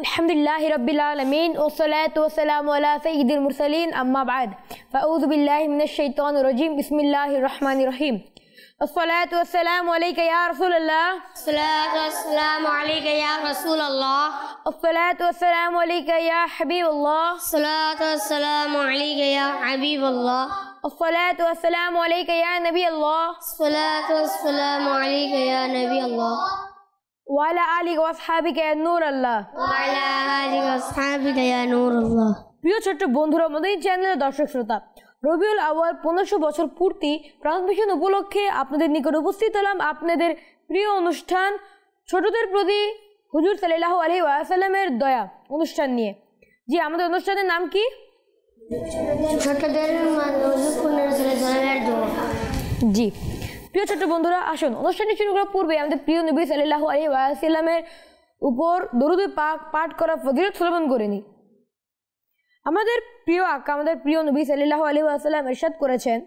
अल्हम्दुलिल्लाहि रब्बिल आलमीन वस्सलातु वस्सलामु अला सय्यिदिल मुरसलीन अम्मा बाद फ़अऊज़ु बिल्लाहि मिनश शैतानिर रजीम बिस्मिल्लाहिर रहमानिर रहीम अस्सलातु वस्सलामु अलैका या रसूलल्लाह अस्सलातु वस्सलामु अलैका या रसूलल्लाह अस्सलातु वस्सलामु अलैका या हबीबल्लाह अस्सलातु वस्सलामु अलैका या हबीबल्लाह अस्सलातु वस्सलामु अलैका या नबी अल्लाह अस्सलातु वस्सलामु अलैका या नबी अल्लाह वाला आलिका वअसहाबिका या नूर अल्लाह ওয়ালা আলিহি ওয়াসহাবিকা ইয়া নূরুল্লাহ। প্রিয় ছোট্ট বন্ধুরা, আমাদের চ্যানেলের দর্শক শ্রোতা, রবিউল আউয়াল 1500 বছর পূর্তি ট্রান্সমিশন উপলক্ষে আপনাদের নিকট উপস্থিত হলাম আপনাদের প্রিয় অনুষ্ঠান ছোটদের প্রতি হুজুর সাল্লাল্লাহু আলাইহি ওয়াসাল্লামের দয়া অনুষ্ঠান নিয়ে। জি, আমাদের অনুষ্ঠানের নাম কি? ছোটদের জি প্রিয় ছোট্ট বন্ধুরা, আসুন অনুষ্ঠানটি শুরু করার পূর্বে আমাদের প্রিয় নবী সাল্লাল্লাহু আলাইহি ওয়াসাল্লামের উপর দরুদ পাক পাঠ করা ফজিলত শ্রবণ করে নিই। আমাদের প্রিয় আকা, আমাদের প্রিয় নবী সাল্লাল্লাহু আলাইহি ওয়াসাল্লাম ইরশাদ করেছেন,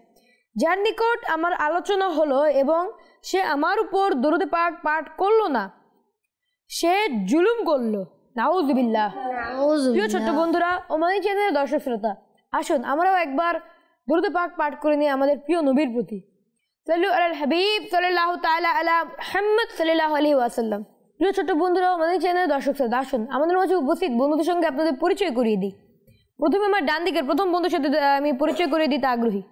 যার নিকট আমার আলোচনা হলো এবং সে আমার উপর দরুদ পাক পাঠ করলো না, সে জুলুম করলো। নাউযুবিল্লাহ। প্রিয় ছোট্ট বন্ধুরা, আমাদের চ্যানেলের দর্শক শ্রোতা, আসুন আমরাও একবার দরুদ পাক পাঠ করে নিই আমাদের প্রিয় নবীর প্রতি। সাল্লু আলাল হাবিব সাল্লাল্লাহু তাআলা আলা মুহাম্মদ সাল্লাল্লাহু আলাইহি ওয়াসাল্লাম। প্রিয় ছোট্ট বন্ধুরা, আমাদের চ্যানেলের দর্শক শ্রোতা, আসুন আমাদের মাঝে উপস্থিত বন্ধুদের সঙ্গে আপনাদের পরিচয় করিয়ে দিই। প্রথমে আমার ডান দিকের প্রথম বন্ধুর সাথে আমি পরিচয় করিয়ে দিতে আগ্রহী।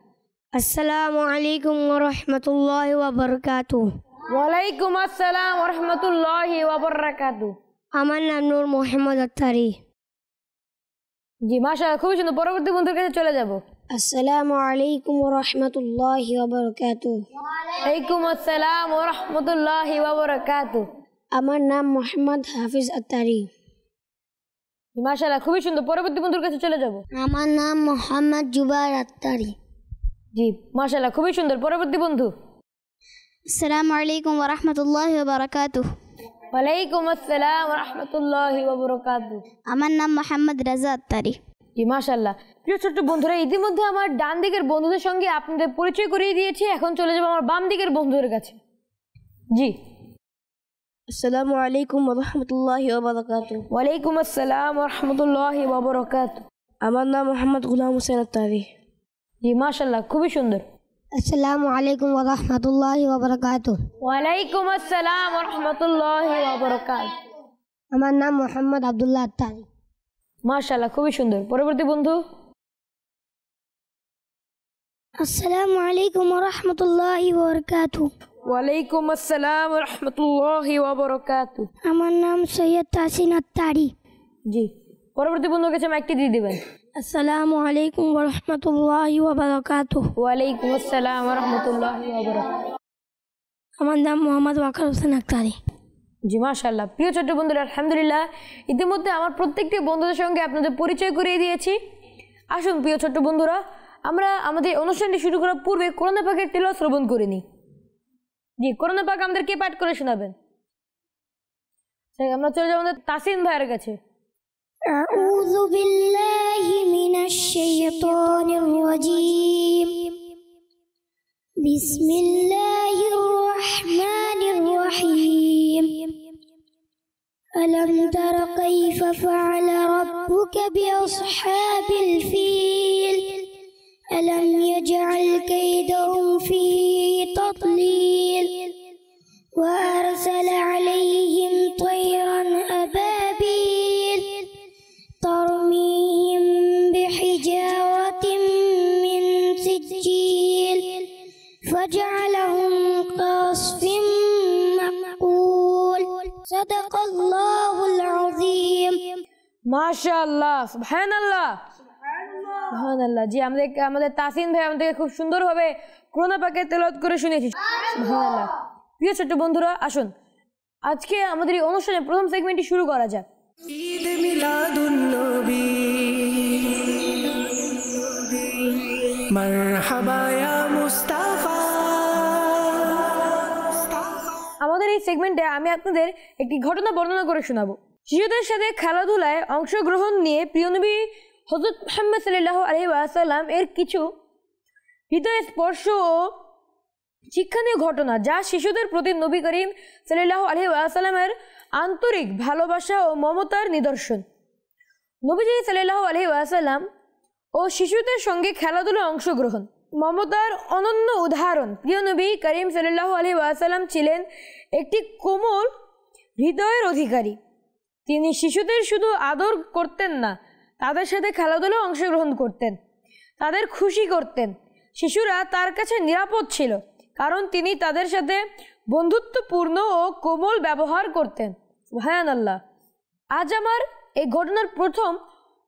আসসালামু আলাইকুম ওয়া রাহমাতুল্লাহি ওয়া বারাকাতুহু। ওয়ালাইকুম আসসালাম ওয়া রাহমাতুল্লাহি ওয়া বারাকাতুহু। আমার নাম নূর মোহাম্মদ আত্তারি। জি মাশাআল্লাহ, খুবই সুন্দর। পরবর্তী বন্ধুর কাছে চলে যাব। আসসালামু আলাইকুম ওয়া রাহমাতুল্লাহি ওয়া বারাকাতুহু। ওয়ালাইকুম আসসালাম ওয়া রাহমাতুল্লাহি ওয়া বারাকাতুহু। আমার নাম মোহাম্মদ হাফিজ আত্তারি। মাশাআল্লাহ, খুবই সুন্দর। পরবর্তী বন্ধুর কাছে চলে যাব। আমার নাম মোহাম্মদ জুবাইর আত্তারি। জি মাশাআল্লাহ, খুবই সুন্দর। পরবর্তী বন্ধু। আসসালামু আলাইকুম ওয়া রাহমাতুল্লাহি ওয়া বারাকাতুহু। ওয়ালাইকুম আসসালাম ওয়া রাহমাতুল্লাহি ওয়া বারাকাতুহু। আমার নাম মোহাম্মদ রাজা আত্তারি। জি মাশাআল্লাহ। প্রিয় ছোট্ট বন্ধুরা, ইতিমধ্যে আমার ডান দিকের বন্ধুদের সঙ্গে আপনাদের পরিচয় করিয়ে দিয়েছি। এখন চলে যাব আমার বাম দিকের বন্ধুদের কাছে। জি। আসসালামু আলাইকুম ওয়া রাহমাতুল্লাহি ওয়া বারাকাতুহু। ওয়ালাইকুম আসসালাম ওয়া রাহমাতুল্লাহি ওয়া বারাকাতুহু। আমার নাম মোহাম্মদ গোলাম হোসেন আত্তারি। জি মাশাআল্লাহ, খুবই সুন্দর। আসসালামু আলাইকুম ওয়া রাহমাতুল্লাহি ওয়া বারাকাতুহু। ওয়ালাইকুম আসসালাম ওয়া রাহমাতুল্লাহি ওয়া বারাকাতুহু। আমার নাম মোহাম্মদ আব্দুল্লাহ আত্তারি। মাশাআল্লাহ, খুবই সুন্দর। পরবর্তী বন্ধু। আসসালামু আলাইকুম ওয়া রাহমাতুল্লাহি ওয়া বারাকাতুহু। ওয়ালাইকুম আসসালাম ওয়া রাহমাতুল্লাহি ওয়া বারাকাতুহু। আমার নাম সৈয়দ তাসিন আত্তারি। জি, পরবর্তী বন্ধুর কাছে মাইকটি দিয়ে দিবেন। আসসালামু আলাইকুম ওয়া রাহমাতুল্লাহি ওয়া বারাকাতুহু। ওয়ালাইকুম আসসালাম ওয়া রাহমাতুল্লাহি ওয়া বারাকাতুহু। আমার নাম মোহাম্মদ ওয়াকার হোসেন আত্তারি। জি মাশাআল্লাহ। প্রিয় ছোট্ট বন্ধুরা, আলহামদুলিল্লাহ ইতিমধ্যে আমার প্রত্যেকটি বন্ধুদের সঙ্গে আপনাদের পরিচয় করিয়ে দিয়েছি। আসুন প্রিয় ছোট্ট বন্ধুরা, আমরা আমাদের অনুষ্ঠানটি শুরু করার পূর্বে কোরআন পাকের তিলাওয়াত শ্রবণ করে নিই। জি, কোরআন পাক আমাদের কে পাঠ করে শোনাবেন? আমরা চলে যাব আমাদের তাসিন ভাইয়ের কাছে। আউযু বিল্লাহি মিনাশ শাইতানির রাজীম। বিসমিল্লাহির রাহমানির রহিম। ألم تر كيف فعل ربك بأصحاب الفيل ألم يجعل كيدهم في تضليل وأرسل عليهم طيرا أبابيل ترميهم بحجارة من سجيل فجعلهم كعصف مأكول صدق الله العظيم। মাশাআল্লাহ, সুবহানাল্লাহ, সুবহানাল্লাহ। জি, আমাদের তাসিন ভাই আমাদেরকে খুব সুন্দরভাবে কোরআন পাকের তেলাওয়াত করে শুনিয়েছি। সুবহানাল্লাহ। প্রিয় ছোট্ট বন্ধুরা, আসুন আজকে আমাদের এই অনুষ্ঠানের প্রথম সেগমেন্টটি শুরু করা যাক। ঈদ মিলাদুন নবী মারহাবা ইয়া মুস্তাফা। আমাদের এই সেগমেন্টে আমি আপনাদের একটি ঘটনা বর্ণনা করে শোনাবো। শিশুদের সাথে খেলাধুলায় অংশগ্রহণ নিয়ে প্রিয় নবী হযরত মুহাম্মদ সাল্লাল্লাহু আলাইহি ওয়াসাল্লাম এর কিছু হৃদয় স্পর্শ ও শিক্ষণীয় ঘটনা যা শিশুদের প্রতি নবী করিম সাল্লাল্লাহু আলাইহি ওয়াসাল্লামের আন্তরিক ভালোবাসা ও মমতার নিদর্শন। নবীজি সাল্লাল্লাহু আলাইহি ওয়াসাল্লাম ও শিশুদের সঙ্গে খেলাধুলায় অংশগ্রহণ মমতার অনন্য উদাহরণ। প্রিয় নবী করিম সাল্লাল্লাহু আলাইহি ওয়াসাল্লাম ছিলেন একটি কোমল হৃদয়ের অধিকারী। তিনি শিশুদের শুধু আদর করতেন না, তাদের সাথে খেলাধুলায় অংশগ্রহণ করতেন, তাদের খুশি করতেন। শিশুরা তার কাছে নিরাপদ ছিল কারণ তিনি তাদের সাথে বন্ধুত্বপূর্ণ ও কোমল ব্যবহার করতেন। সুবহানাল্লাহ। আজ আমার এই ঘটনার প্রথম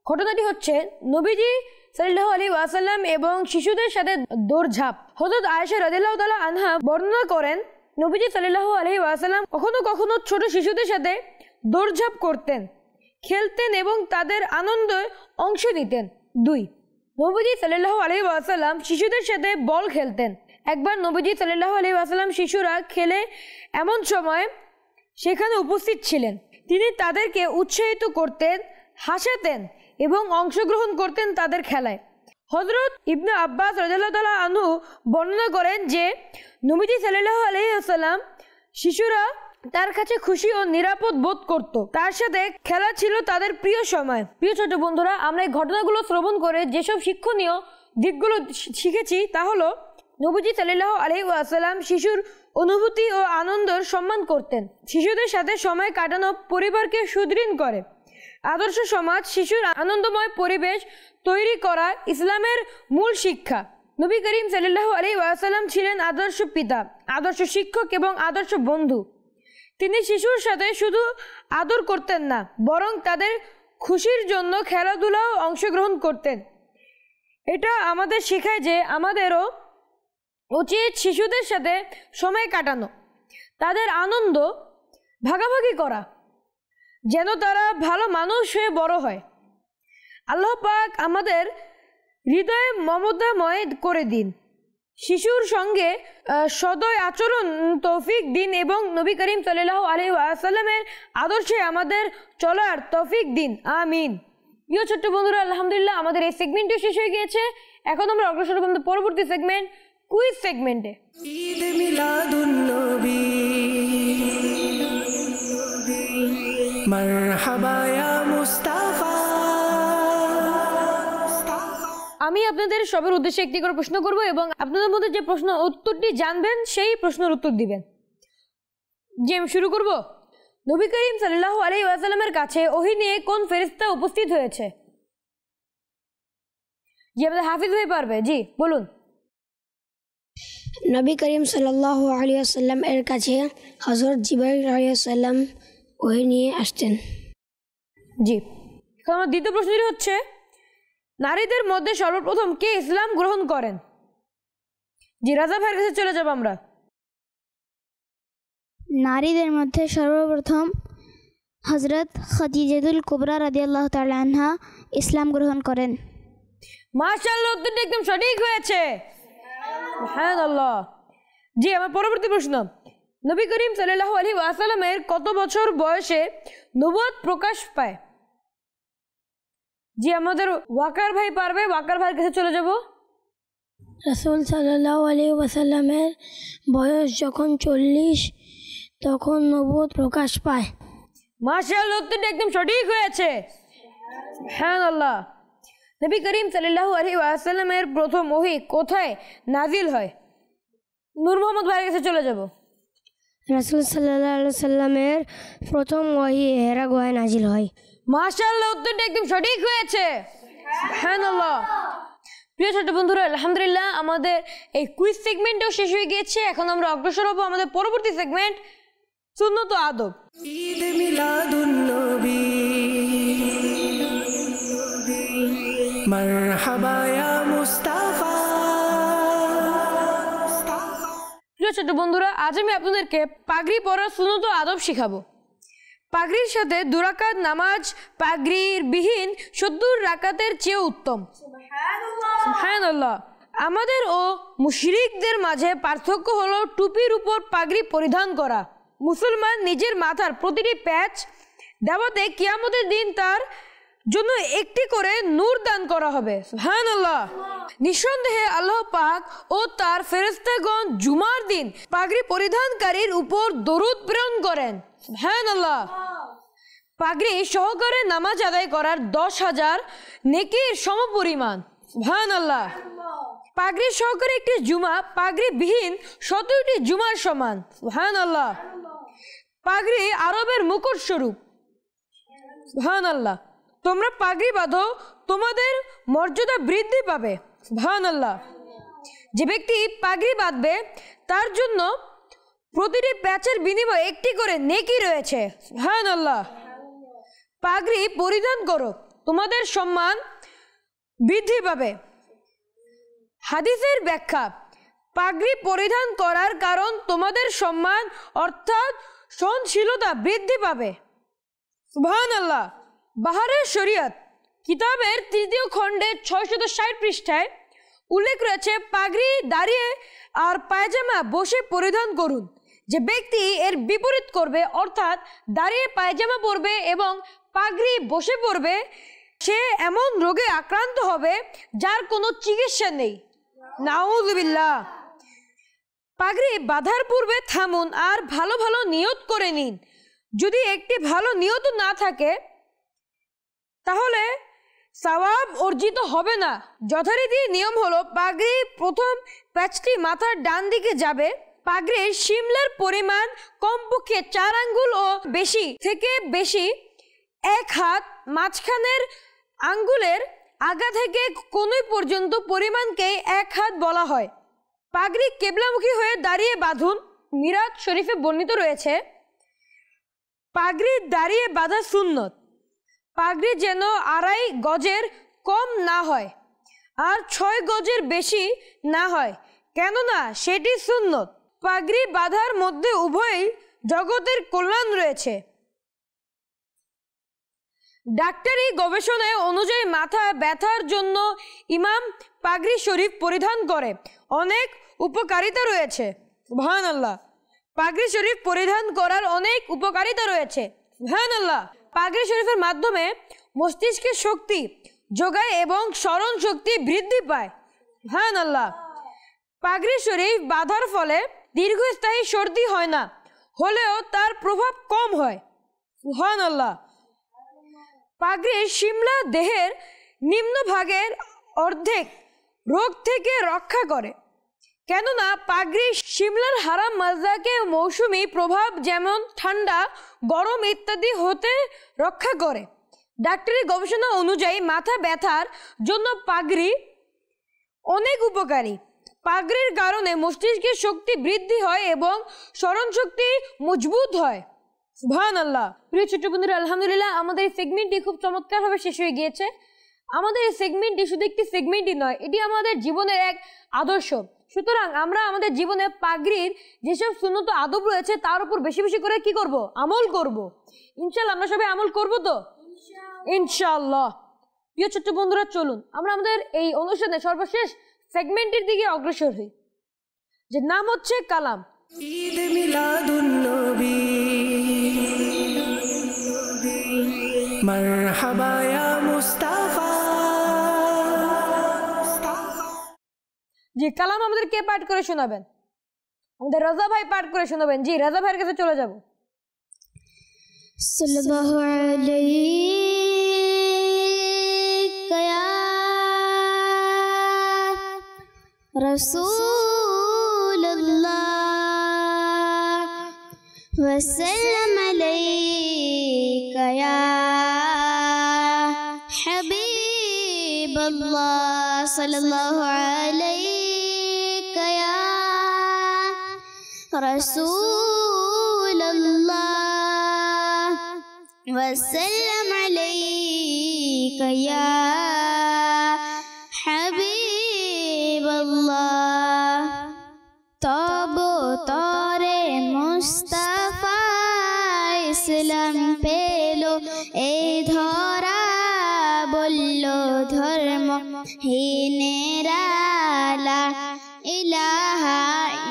ঘটনাটি হচ্ছে নবীজি সাল্লাল্লাহু আলাইহি ওয়াসাল্লাম এবং শিশুদের সাথে দৌড়ঝাঁপ। হযরত আয়েশা রাদিয়াল্লাহু তাআলা আনহা বর্ণনা করেন, নবীজি সাল্লাল্লাহু আলাইহি ওয়াসাল্লাম কখনো কখনো ছোট শিশুদের সাথে দৌড়ঝাঁপ করতেন, খেলতেন এবং তাদের আনন্দে অংশ নিতেন। 2, নবীজি সাল্লাল্লাহু আলাইহি ওয়াসাল্লাম শিশুদের সাথে বল খেলতেন। একবার নবীজি সাল্লাল্লাহু আলাইহি ওয়াসাল্লাম শিশুরা খেলে এমন সময় সেখানে উপস্থিত ছিলেন। তিনি তাদেরকে উৎসাহিত করতেন, হাসাতেন এবং অংশগ্রহণ করতেন তাদের খেলায়। হযরত ইবনে আব্বাস রাদিয়াল্লাহু তাআলা আনহু বর্ণনা করেন যে নবীজি সাল্লাল্লাহু আলাইহি ওয়াসাল্লাম শিশুরা তার কাছে খুশি ও নিরাপদ বোধ করত। তার সাথে খেলা ছিল তাদের প্রিয় সময়। প্রিয় ছোট বন্ধুরা, আমরা এই ঘটনাগুলো শ্রবণ করে যেসব শিক্ষণীয় দিকগুলো শিখেছি তা হলো, নবীজি সাল্লাল্লাহু আলাইহি ওয়াসাল্লাম শিশুর অনুভূতি ও আনন্দের সম্মান করতেন। শিশুদের সাথে সময় কাটানো পরিবারকে সুদৃঢ় করে। আদর্শ সমাজ শিশুর আনন্দময় পরিবেশ তৈরি করা ইসলামের মূল শিক্ষা। নবী করিম সাল্লাল্লাহু আলাইহি ওয়াসাল্লাম ছিলেন আদর্শ পিতা, আদর্শ শিক্ষক এবং আদর্শ বন্ধু। তিনি শিশুর সাথে শুধু আদর করতেন না, বরং তাদের খুশির জন্য খেলাধুলাও অংশগ্রহণ করতেন। এটা আমাদের শেখায় যে আমাদেরও উচিত শিশুদের সাথে সময় কাটানো, তাদের আনন্দ ভাগাভাগি করা, যেন তারা ভালো মানুষ হয়ে বড় হয়। আল্লাহ পাক আমাদের হৃদয়ে মমতাময় করে দিন, শিশুর সঙ্গে সদয় আচরণ তৌফিক দিন এবং নবী করিম সাল্লাল্লাহু আলাইহি ওয়াসাল্লামের আদর্শে আমাদের চলার তৌফিক দিন। আমিন। প্রিয় ছোট্ট বন্ধুরা, আলহামদুলিল্লাহ আমাদের এই সেগমেন্টও শেষ হয়ে গিয়েছে। এখন আমরা অগ্রসর হব পরবর্তী সেগমেন্ট, কুইজ সেগমেন্টে। ঈদ মিলাদুন্নবী মারহাবা ইয়া মুস্তাফা। আমি আপনাদের সবার উদ্দেশ্যে একটি করে প্রশ্ন করব এবং আপনাদের মধ্যে যে প্রশ্ন উত্তরটি জানবেন সেই প্রশ্নের উত্তর দিবেন। যে আমি শুরু করব। নবী করিম সাল্লাল্লাহু আলাইহি ওয়াসাল্লামের কাছে ওহী নিয়ে কোন ফেরেশতা উপস্থিত হয়েছে? জি, আমাদের হাফিজ ভাই পারবে। জি বলুন। নবী করিম সাল্লাল্লাহু আলাইহি ওয়াসাল্লাম এর কাছে হযরত জিবরাইল আলাইহিস সালাম ওহী নিয়ে আসতেন। জি। এখন আমার দ্বিতীয় প্রশ্নটি হচ্ছে, নারীদের মধ্যে সর্বপ্রথম কে ইসলাম গ্রহণ করেন? জি, রাজা ভাইয়ের কাছে চলে যাব আমরা। নারীদের মধ্যে সর্বপ্রথম হযরত খাদিজাতুল কুবরা রাদিয়াল্লাহু তাআলা আনহা ইসলাম গ্রহণ করেন। মাশাআল্লাহ, উত্তরটি একদম সঠিক হয়েছে। সুবহানাল্লাহ। জি, আমার পরবর্তী প্রশ্ন, নবী করিম সাল্লাল্লাহু আলাইহি ওয়াসাল্লামের কত বছর বয়সে নবুয়ত প্রকাশ পায়? জি, আমাদের ওয়াকার ভাই পারবে। ওয়াকার ভাইয়ের কাছে চলে যাব। রাসূল সাল্লাল্লাহু আলাইহি ওয়াসাল্লামের বয়স যখন 40 তখন নবুয়ত প্রকাশ পায়। মাশাআল্লাহ, উত্তরটি একদম সঠিক হয়েছে। সুবহানাল্লাহ। নবী করিম সাল্লাল্লাহু আলাইহি ওয়াসাল্লামের প্রথম ওহী কোথায় নাজিল হয়? নূর মোহাম্মদ ভাইয়ের কাছে চলে যাব। রাসূল সাল্লাল্লাহু আলাইহি ওয়াসাল্লামের প্রথম ওহী হেরা গুহায় নাজিল হয়। মাশাআল্লাহ, উত্তরটি একদম সঠিক হয়েছে। সুবহানাল্লাহ। প্রিয় ছোট বন্ধুরা, আলহামদুলিল্লাহ আমাদের এই কুইজ সেগমেন্টও শেষ হয়ে গিয়েছে। এখন আমরা অগ্রসর হব আমাদের পরবর্তী সেগমেন্ট, সুন্নত ও আদব। ঈদ মিলাদুন্নবী মারহাবা ইয়া মুস্তাফা। প্রিয় ছোট বন্ধুরা, আজ আমি আপনাদেরকে পাগড়ি পরার সুন্নত ও আদব শিখাবো। পাগড়ির সাথে 2 রাকাত নামাজ পাগড়ির বিহীন 70 রাকাতের চেয়ে উত্তম। সুবহানাল্লাহ। আমাদের ও মুশরিকদের মাঝে পার্থক্য হলো টুপির উপর পাগড়ি পরিধান করা। মুসলমান নিজের মাথার প্রতিটি প্যাচ দেবতে কিয়ামতের দিন তার জন্য একটি করে নূর দান করা হবে। সুবহানাল্লাহ। নিঃসন্দেহে আল্লাহ পাক ও তার ফেরেশতাগণ জুমার দিন পাগড়ি পরিধানকারীর উপর দরুদ প্রেরণ করেন। সুবহানাল্লাহ। পাগড়ি সহকারে নামাজ আদায় করার 10,000 নেকির সমপরিমাণ। সুবহানাল্লাহ। পাগড়ি সহকারে একটি জুমা পাগড়ি বিহীন 17টি জুমার সমান। সুবহানাল্লাহ। পাগড়ি আরবের মুকুট স্বরূপ। সুবহানাল্লাহ। তোমরা পাগড়ি বাঁধো, তোমাদের মর্যাদা বৃদ্ধি পাবে। সুবহানাল্লাহ। যে ব্যক্তি পাগড়ি বাঁধবে তার জন্য প্রতিটি প্যাচের বিনিময়ে একটি করে নেকি রয়েছে। সুবহানাল্লাহ। পাগড়ি পরিধান করো, তোমাদের সম্মান বৃদ্ধি পাবে। হাদিসের ব্যাখ্যা, পাগড়ি পরিধান করার কারণ তোমাদের সম্মান অর্থাৎ সহনশীলতা বৃদ্ধি পাবে। সুবহানাল্লাহ। বাহারের শরীয়ত কিতাবের 3য় খণ্ডের 660 পৃষ্ঠায় উল্লেখ রয়েছে, পাগড়ি দাঁড়িয়ে আর পায়জামা বসে পরিধান করুন। যে ব্যক্তি এর বিপরীত করবে অর্থাৎ দাঁড়িয়ে পায়জামা পরবে এবং পাগড়ি বসে পরবে, সে এমন রোগে আক্রান্ত হবে যার কোনো চিকিৎসা নেই। নাউযুবিল্লাহ। পাগড়ি বাঁধার পূর্বে থামুন আর ভালো ভালো নিয়ত করে নিন। যদি একটি ভালো নিয়ত না থাকে তাহলে সওয়াব অর্জিত হবে না। যথারীতি নিয়ম হলো, পাগড়ি প্রথম প্যাচটি মাথার ডান দিকে যাবে। পাগড়ির শিমলার পরিমাণ কমপক্ষে 4 আঙ্গুল ও বেশি থেকে বেশি 1 হাত, মাঝখানের আঙ্গুলের আগা থেকে কনুই পর্যন্ত পরিমাণকে 1 হাত বলা হয়। পাগড়ি কেবলামুখী হয়ে দাঁড়িয়ে বাঁধুন। মিরাত শরীফে বর্ণিত রয়েছে, পাগড়ি দাঁড়িয়ে বাঁধা সুন্নত। পাগড়ি যেন 2.5 গজের কম না হয় আর 6 গজের বেশি না হয়, কেননা সেটি সুন্নত। পাগড়ি বাঁধার মধ্যে উভয় জগতের কল্যাণ রয়েছে। ডাক্তারি গবেষণায় অনুযায়ী মাথা ব্যথার জন্য ইমাম পাগড়ি শরীফ পরিধান করে অনেক উপকারিতা রয়েছে। সুবহানাল্লাহ। পাগড়ি শরীফ পরিধান করার অনেক উপকারিতা রয়েছে। সুবহানাল্লাহ। পাগড়ি শরীফের মাধ্যমে মস্তিষ্কে শক্তি যোগায় এবং স্মরণ শক্তি বৃদ্ধি পায়। সুবহানাল্লাহ। পাগড়ি শরীফ বাঁধার ফলে দীর্ঘস্থায়ী সর্দি হয় না, হলেও তার প্রভাব কম হয়। সুবহানাল্লাহ। পাগড়ির শিমলা দেহের নিম্নভাগের অর্ধেক রোগ থেকে রক্ষা করে, কেননা পাগড়ি শিমলার হারাম মাজদাকে মৌসুমি প্রভাব যেমন ঠান্ডা, গরম ইত্যাদি হতে রক্ষা করে। ডাক্তারি গবেষণা অনুযায়ী মাথা ব্যথার জন্য পাগড়ি অনেক উপকারী। পাগড়ির কারণে মস্তিষ্কের শক্তি বৃদ্ধি হয় এবং স্মরণ শক্তি মজবুত হয়। সুবহানাল্লাহ। প্রিয় ছোট বন্ধুরা, আলহামদুলিল্লাহ আমাদের এই সেগমেন্টটি খুব চমৎকারভাবে শেষ হয়ে গিয়েছে। আমাদের এই সেগমেন্টটি শুধু একটি সেগমেন্টই নয়, এটি আমাদের জীবনের এক আদর্শ। সুতরাং আমরা আমাদের জীবনে পাগড়ির যেসব সুন্নত আদব রয়েছে তার উপর বেশি বেশি করে কি করব? আমল করব। ইনশাআল্লাহ আমরা সবাই আমল করব তো? ইনশাআল্লাহ। প্রিয় ছোট্ট বন্ধুরা, চলুন আমরা আমাদের এই অনুষ্ঠানে সর্বশেষ সেগমেন্টের দিকে অগ্রসর হই, যে নাম হচ্ছে কালাম। ঈদ মিলাদুন নবী, মারহাবা ইয়া মুস্তাফা। জি, কালাম আমাদের কে পাঠ করে শোনাবেন? আমাদের রাজা ভাই পাঠ করে শোনাবেন। জি, রাজা ভাইয়ের কাছে চলে যাব। সাল্লাল্লাহু আলাইকা ইয়া রাসূলুল্লাহ ওয়া সাল্লাম আলাইকা ইয়া হাবিবাল্লাহ সাল্লাল্লাহু আলাইকা ইয়া রাসূলুল্লাহ ওয়া সাল্লাম আলাইকা ইয়া হাবিবাল্লাহ। তব তরে মুস্তাফা ইসলাম পেল এই ধরা, বলল ধর্ম হীনেরা লা ইলাহা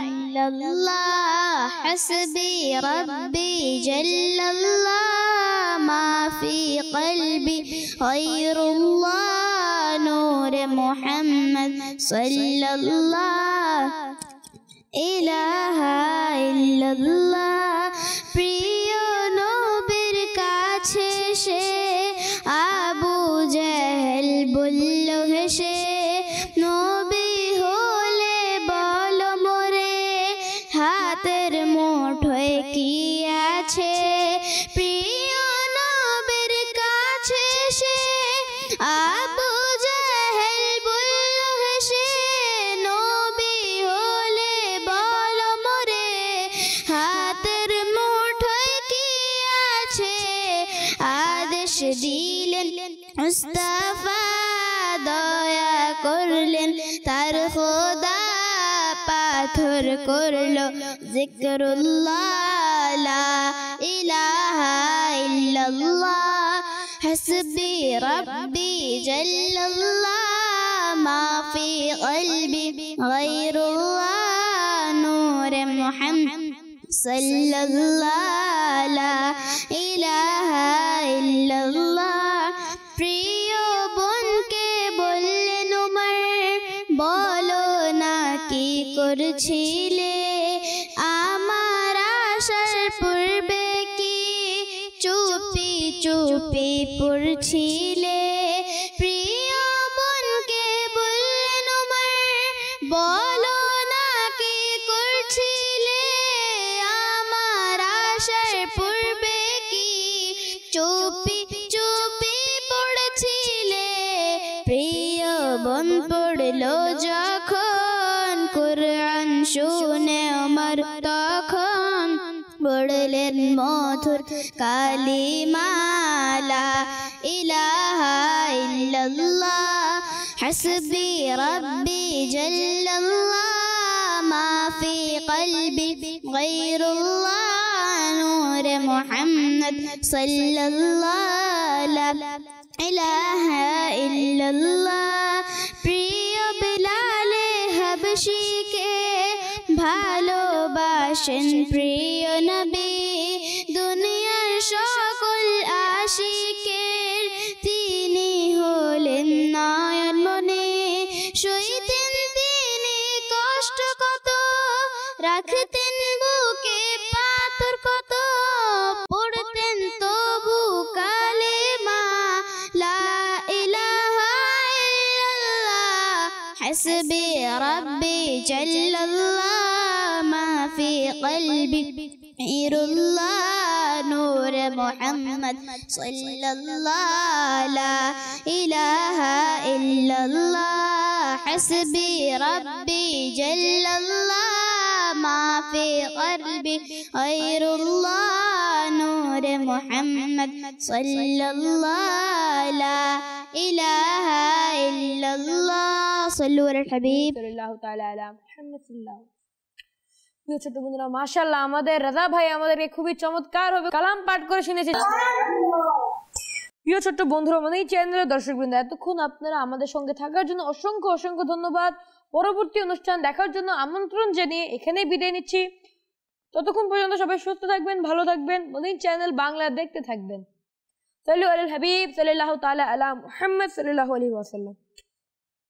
ইল্লাল্লাহ হাসবি রাব্বি জাল্লাল্লাহ ما في قلبي غير الله نور محمد صلى الله ইলাহা ইল্লাল্লাহ প্রিয় নবীর কাছে সে আবু জেহেল বলল হেসে নবী হলে বলো মোরে হাতের মুঠোয় কি আছে প্রিয় নবীর কাছে সে আবু জেহেল বলল হেসে নবী হলে বলো মোরে হাতের মুঠোয় কি আছে আদেশ দিলেন মুস্তাফা দয়া করলেন তার খোদা পাথর করলো জিকরুল্লাহ লা ইলাহা ইল্লাল্লাহ হাসবি রব্বি জাল্লাল্লাহ মা ফি কলবি গায়রুল্লাহ নূর মুহাম্মদ সাল্লাল্লাহ লা ইলাহা ইল্লাল্লাহ প্রিয় বোনকে বললেন উমর বলো না কি করছিলে আমার আসার পূর্বে কি চুপি চুপি পড়ছিলে প্রিয় বোনকে বললেন উমর বলো না কি করছিলে আমার আসার পূর্বে কি চুপি চুপি পড়ছিলে প্রিয় বোন পড়লো যখন কুরআন শুনে ওমর তখন পড়লেন মধুর কালিমা লা ইলাহা ইল্লাল্লাহ হাসবি রব্বি জাল্লাল্লাহ মা ফি কলবি গায়রুল্লাহ নূর মুহাম্মদ সাল্লাল্লাহ লা ইলাহা ইল্লাল্লাহ প্রিয় বিলালে হাবশীকে ভালোবাসেন প্রিয় নবী দুনিয়ার সকল আশিকের তিনি হলেন নয়ন মনে সইতেন তিনি কষ্ট কত রাখতেন বুকে পাথর কত পড়তেন তবু কালেমা লা ইলাহা ইল্লাল্লাহ হাসবি রব্বি জাল্লাল্লাহ মা ফি কলবি গায়রুল্লাহ নূর মুহাম্মদ সাল্লাল্লাহ লা ইলাহা ইল্লাল্লাহ হাসবি রব্বি জাল্লাল্লাহ মা ফি কলবি গায়রুল্লাহ নূর মুহাম্মদ সাল্লাল্লাহ লা ইলাহা ইল্লাল্লাহ সাল্লু আলাল হাবিব সাল্লাল্লাহু তাআলা আলা মুহাম্মদ সাল্লাল্লাহু প্রিয় ছোট বন্ধুরা মাশাআল্লাহ আমাদের রাজা ভাই আমাদেরকে খুবই চমৎকার ভাবে কালাম পাঠ করে শুনেছে প্রিয় ছোট বন্ধুরা আমাদের এই চ্যানেলের দর্শকবৃন্দ এতক্ষণ আপনারা আমাদের সঙ্গে থাকার জন্য অসংখ্য অসংখ্য ধন্যবাদ পরবর্তী অনুষ্ঠান দেখার জন্য আমন্ত্রণ জানিয়ে এখানেই বিদায় নিচ্ছি ততক্ষণ পর্যন্ত সবাই সুস্থ থাকবেন ভালো থাকবেন মদিন চ্যানেল বাংলা দেখতে থাকবেন সাল্লু আলাল হাবিব সাল্লাল্লাহু তাআলা আলা মুহাম্মদ সাল্লাল্লাহু আলাইহি ওয়াসাল্লাম